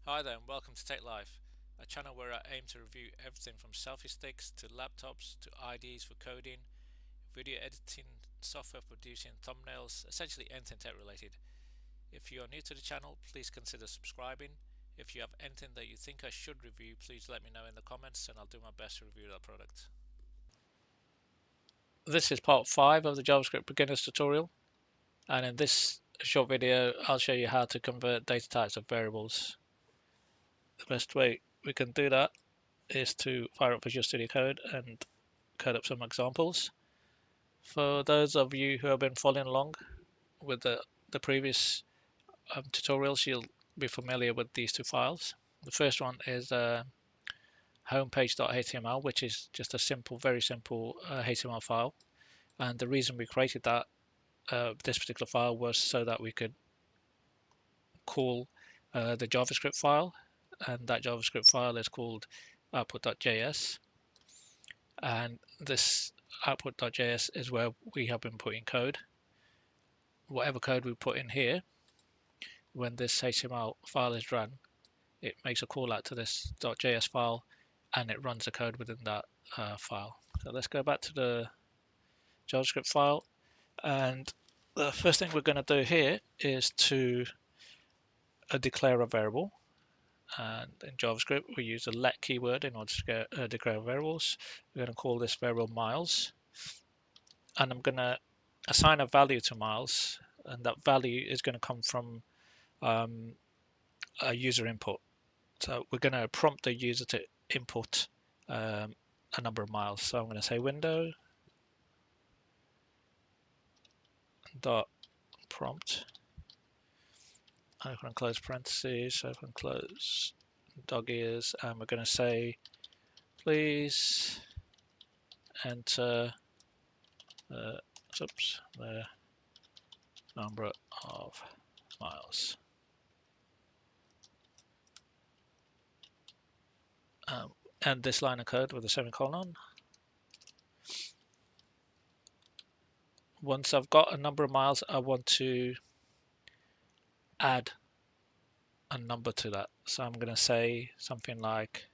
Hi there and welcome to Tech Life, a channel where I aim to review everything from selfie sticks to laptops to IDs for coding, video editing, software for producing thumbnails, essentially anything tech related. If you are new to the channel, please consider subscribing. If you have anything that you think I should review, please let me know in the comments and I'll do my best to review that product. This is part 5 of the JavaScript beginners tutorial, and in this short video I'll show you how to convert data types of variables. The best way we can do that is to fire up Visual Studio Code and code up some examples. For those of you who have been following along with the previous tutorials, you'll be familiar with these two files. The first one is homepage.html, which is just a simple, very simple HTML file. And the reason we created that this particular file was so that we could call the JavaScript file, and that JavaScript file is called output.js. And this output.js is where we have been putting code. Whatever code we put in here, when this HTML file is run, it makes a call out to this .js file and it runs the code within that file. So let's go back to the JavaScript file, and the first thing we're going to do here is to declare a variable. And in JavaScript we use the let keyword in order to declare variables. We're going to call this variable miles, and I'm going to assign a value to miles, and that value is going to come from a user input. So we're going to prompt the user to input a number of miles. So I'm going to say window dot prompt, open and close parentheses, open and close dog ears, and we're going to say please enter the number of miles. And this line of code with a semicolon. Once I've got a number of miles, I want to add a number to that. So I'm going to say something like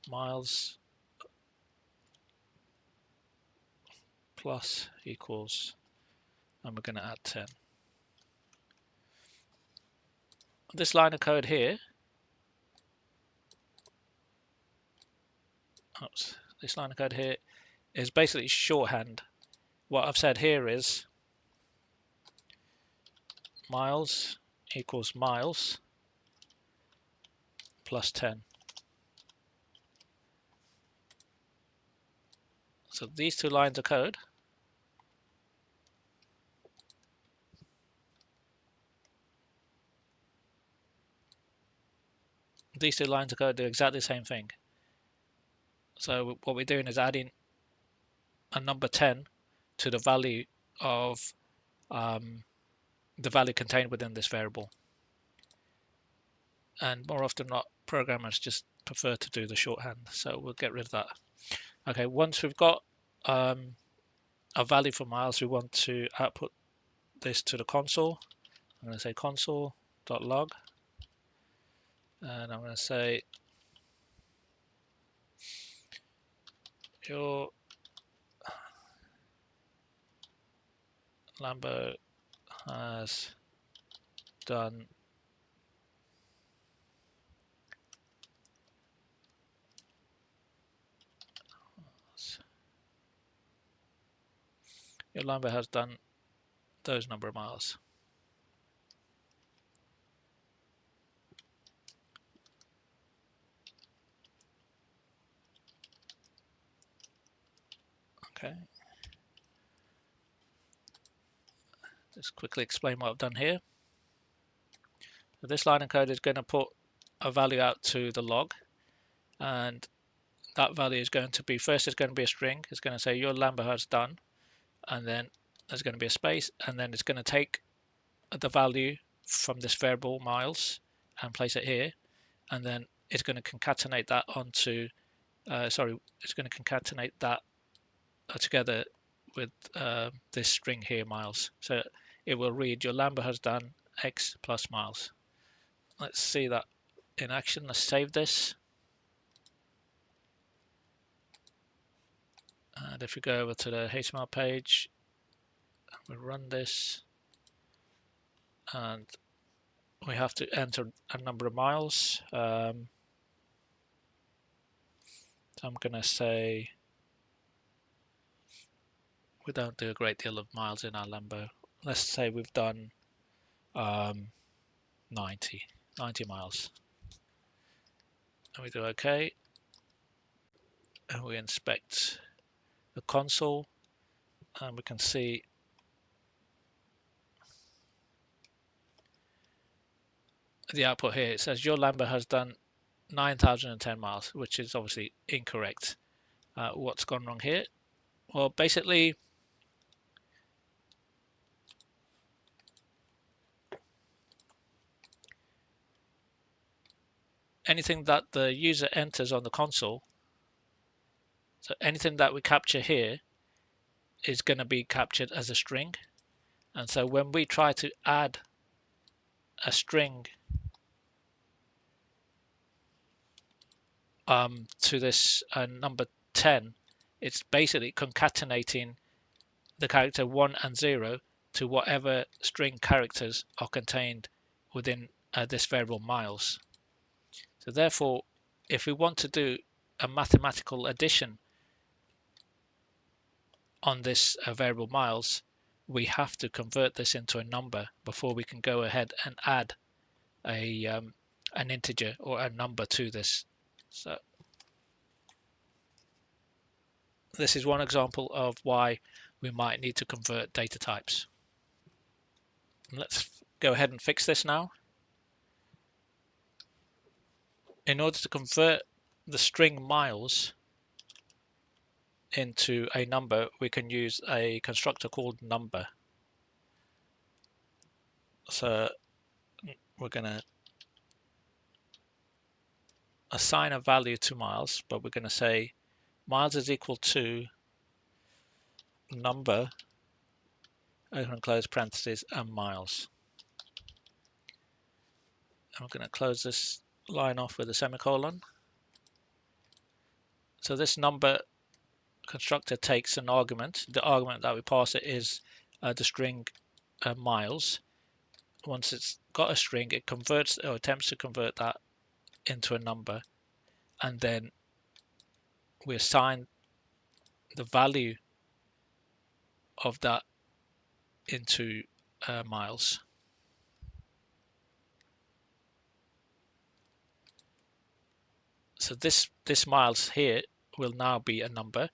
miles plus equals, and we're going to add 10. This line of code here, this line of code here is basically shorthand. What I've said here is miles equals miles plus 10. So these two lines of code do exactly the same thing. So what we're doing is adding a number 10 to the value of the value contained within this variable. And more often than not, programmers just prefer to do the shorthand, so we'll get rid of that. Okay, once we've got a value for miles, we want to output this to the console. I'm going to say console.log, and I'm going to say your Lambo has done those number of miles. Okay. Just quickly explain what I've done here. So this line of code is going to put a value out to the log, and that value is going to be, first it's going to be a string. It's going to say your Lambo has done, and then there's going to be a space, and then it's going to take the value from this variable miles and place it here, and then it's going to concatenate that onto it's going to concatenate that together with this string here, miles. So it will read your Lambo has done X plus miles. Let's see that in action. Let's save this. And if we go over to the HTML page, we run this, and we have to enter a number of miles. So I'm going to say we don't do a great deal of miles in our Lambo. Let's say we've done 90 miles. And we do OK. And we inspect the console, and we can see the output here. It says your Lambo has done 9,010 miles, which is obviously incorrect. What's gone wrong here? Well, basically, anything that the user enters on the console, so anything that we capture here is going to be captured as a string. And so when we try to add a string to this number 10, it's basically concatenating the character 1 and 0 to whatever string characters are contained within this variable miles. So therefore, if we want to do a mathematical addition on this variable miles, we have to convert this into a number before we can go ahead and add an integer or a number to this. So this is one example of why we might need to convert data types. Let's go ahead and fix this now. In order to convert the string miles into a number, we can use a constructor called number. So we're going to assign a value to miles, but we're going to say miles is equal to number, open and close parentheses, and miles. And we're going to close this line off with a semicolon. So this number constructor takes an argument. The argument that we pass it is the string miles. Once it's got a string, it converts or attempts to convert that into a number, and then we assign the value of that into miles. So this miles here will now be a number,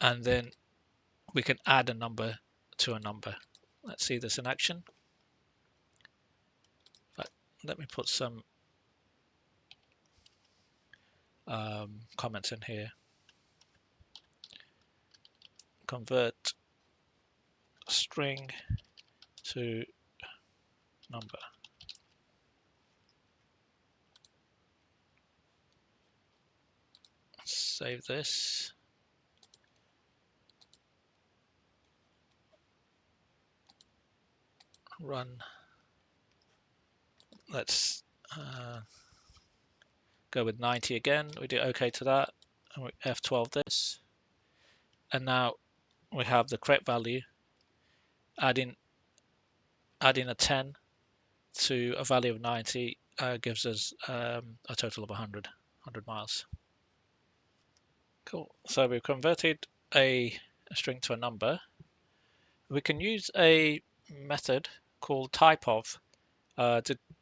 and then we can add a number to a number. Let's see this in action. Let me put some comments in here. Convert string to number. Save this. Run. Let's go with 90 again. We do OK to that, and we F12 this. And now we have the correct value. Adding a 10 to a value of 90 gives us a total of 100 miles. Cool. So we've converted a string to a number. We can use a method called typeOf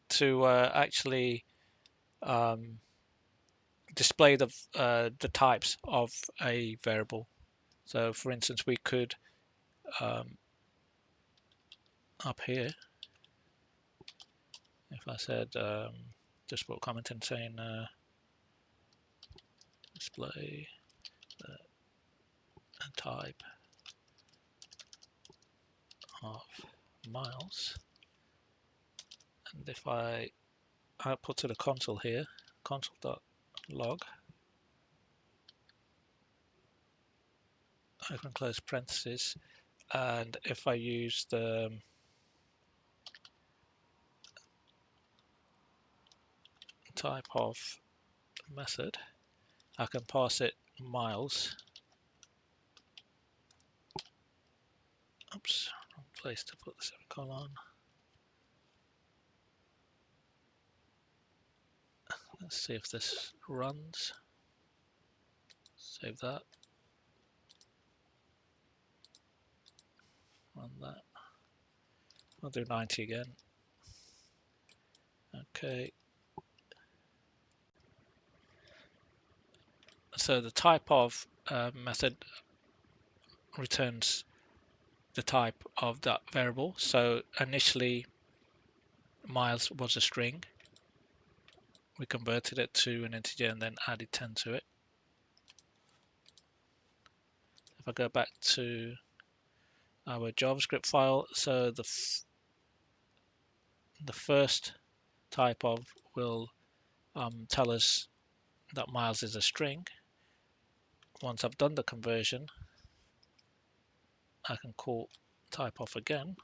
to actually display the types of a variable. So for instance, we could up here, if I said just put a comment in saying display the type of miles, and if I output to the console here, console.log, open close parentheses, and if I use the type of method, I can pass it miles. Oops, wrong place to put the semicolon. Let's see if this runs. Save that. Run that. I'll do 90 again. Okay. So the type of method returns the type of that variable. So initially miles was a string. We converted it to an integer and then added 10 to it. If I go back to our JavaScript file, so the first type of will tell us that miles is a string. Once I've done the conversion, I can call type of again,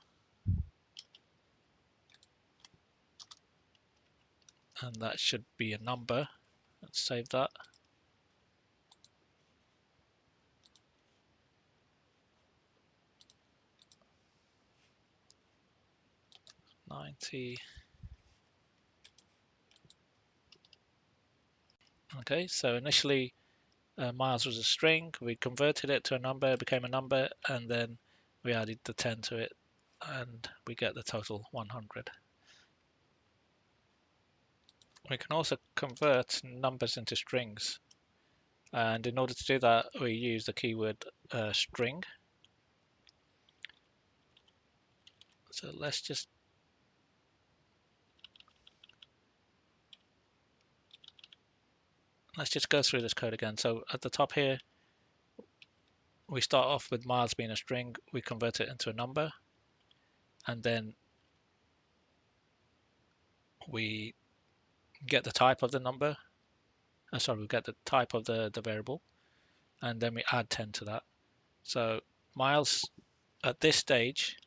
and that should be a number. Let's save that. $90. Okay, so initially miles was a string. We converted it to a number, it became a number, and then we added the 10 to it, and we get the total 100. We can also convert numbers into strings, and in order to do that, we use the keyword string. So let's just go through this code again. So at the top here, we start off with miles being a string, we convert it into a number, and then we get the type of the number. We get the type of the variable, and then we add 10 to that. So miles at this stage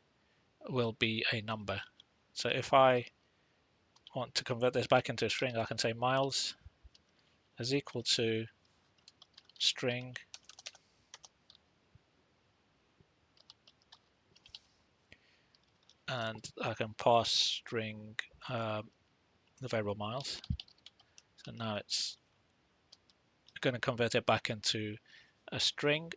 will be a number. So if I want to convert this back into a string, I can say miles is equal to string and I can pass string the variable miles. So now it's going to convert it back into a string,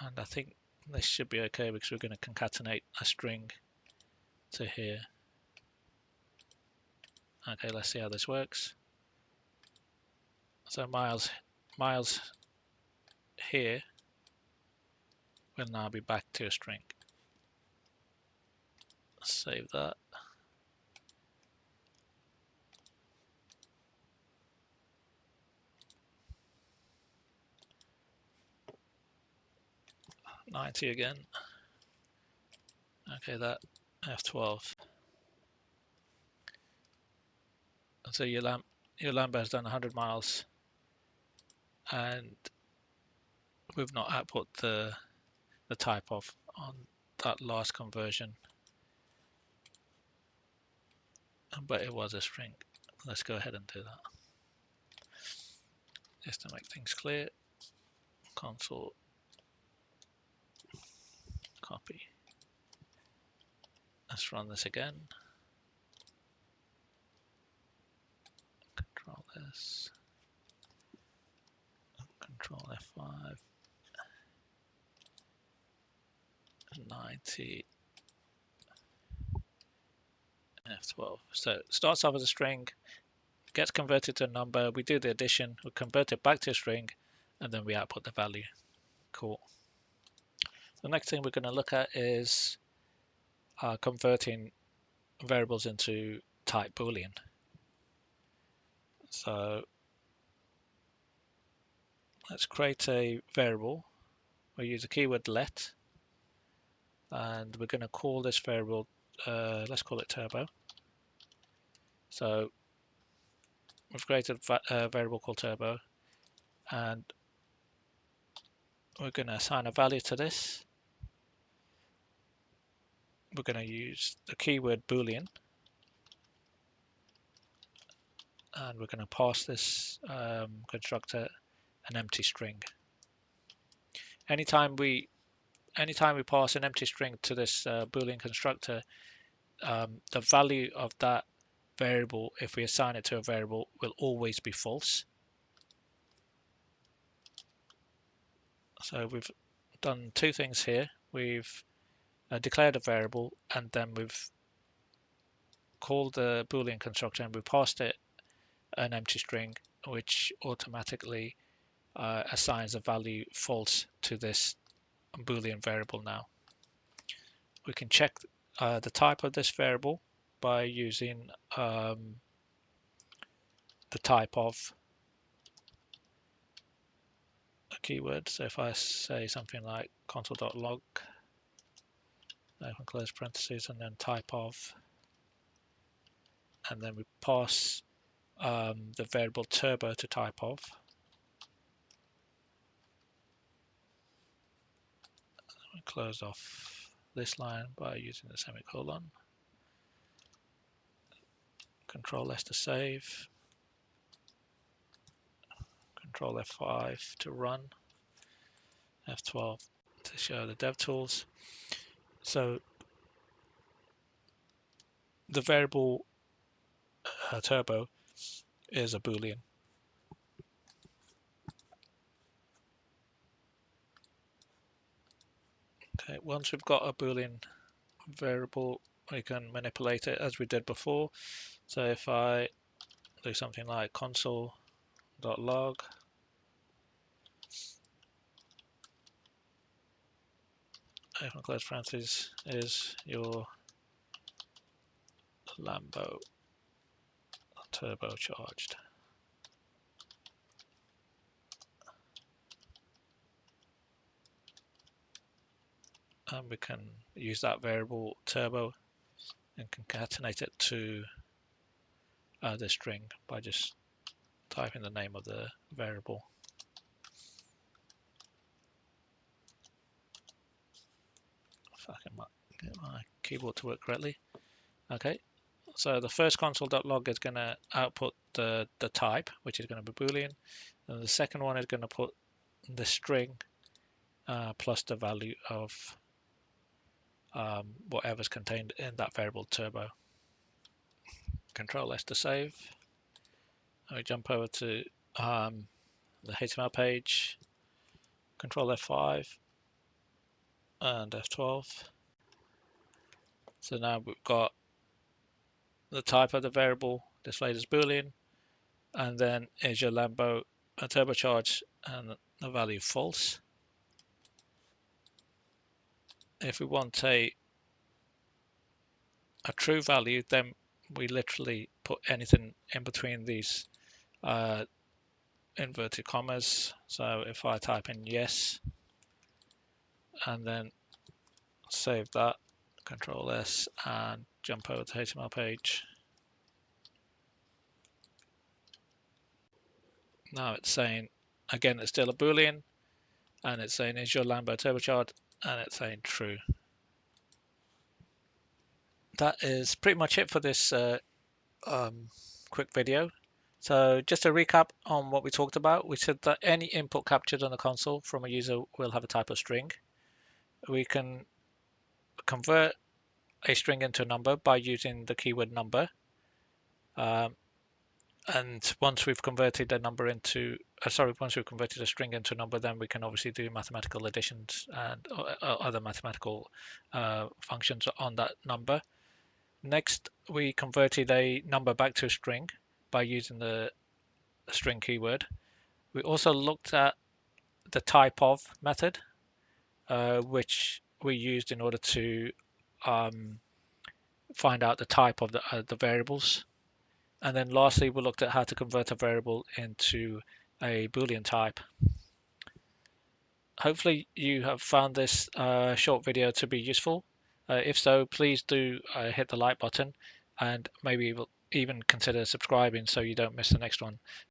and I think this should be okay because we're going to concatenate a string to here. Okay, let's see how this works. So miles here will now be back to a string. Save that. $90 again. Okay, that F12. So your Lambda has done 100 miles, and we've not output the type of on that last conversion, but it was a string. Let's go ahead and do that. Just to make things clear, console copy. Let's run this again. Control S, Control F5, 90, F12. So it starts off as a string, gets converted to a number, we do the addition, we convert it back to a string, and then we output the value. Cool. The next thing we're going to look at is converting variables into type Boolean. So let's create a variable. We'll use the keyword let, and we're going to call this variable, let's call it turbo. So we've created a variable called turbo, and we're going to assign a value to this. we're going to use the keyword Boolean, and we're going to pass this constructor an empty string. Anytime we pass an empty string to this Boolean constructor, the value of that variable, if we assign it to a variable, will always be false. So we've done two things here. We've declared a variable, and then we've called the Boolean constructor, and we passed it an empty string, which automatically assigns a value false to this Boolean variable. Now we can check the type of this variable by using the type of a keyword. So if I say something like console.log, open close parentheses, and then type of, and then we pass the variable turbo to type of. We close off this line by using the semicolon. Control S to save. Control F5 to run. F12 to show the dev tools. So the variable turbo is a Boolean. Okay, once we've got a Boolean variable, we can manipulate it as we did before. So if I do something like console.log, open close parentheses, is your Lambo turbocharged. And we can use that variable turbo and concatenate it to the string by just typing the name of the variable. If I can get my keyboard to work correctly. Okay, so the first console.log is going to output the type, which is going to be Boolean, and the second one is going to put the string plus the value of whatever's contained in that variable turbo. Control S to save. And we jump over to the HTML page. Control F5 and F12. So now we've got the type of the variable displayed as Boolean, and then is your Lambo a turbocharged and the value false. If we want a true value, then we literally put anything in between these inverted commas. So if I type in yes and then save that, Control S, and jump over to the HTML page. Now it's saying, again, it's still a Boolean, and it's saying, is your Lambo turbocharged? And it's saying true. That is pretty much it for this quick video. So just to recap on what we talked about, we said that any input captured on the console from a user will have a type of string. We can convert a string into a number by using the keyword number. And once we've converted a number into, once we've converted a string into a number, then we can obviously do mathematical additions and other mathematical functions on that number. Next, we converted a number back to a string by using the string keyword. We also looked at the type of method, which we used in order to find out the type of the variables. And then lastly, we looked at how to convert a variable into a Boolean type. Hopefully you have found this short video to be useful. If so, please do hit the like button, and maybe even consider subscribing so you don't miss the next one.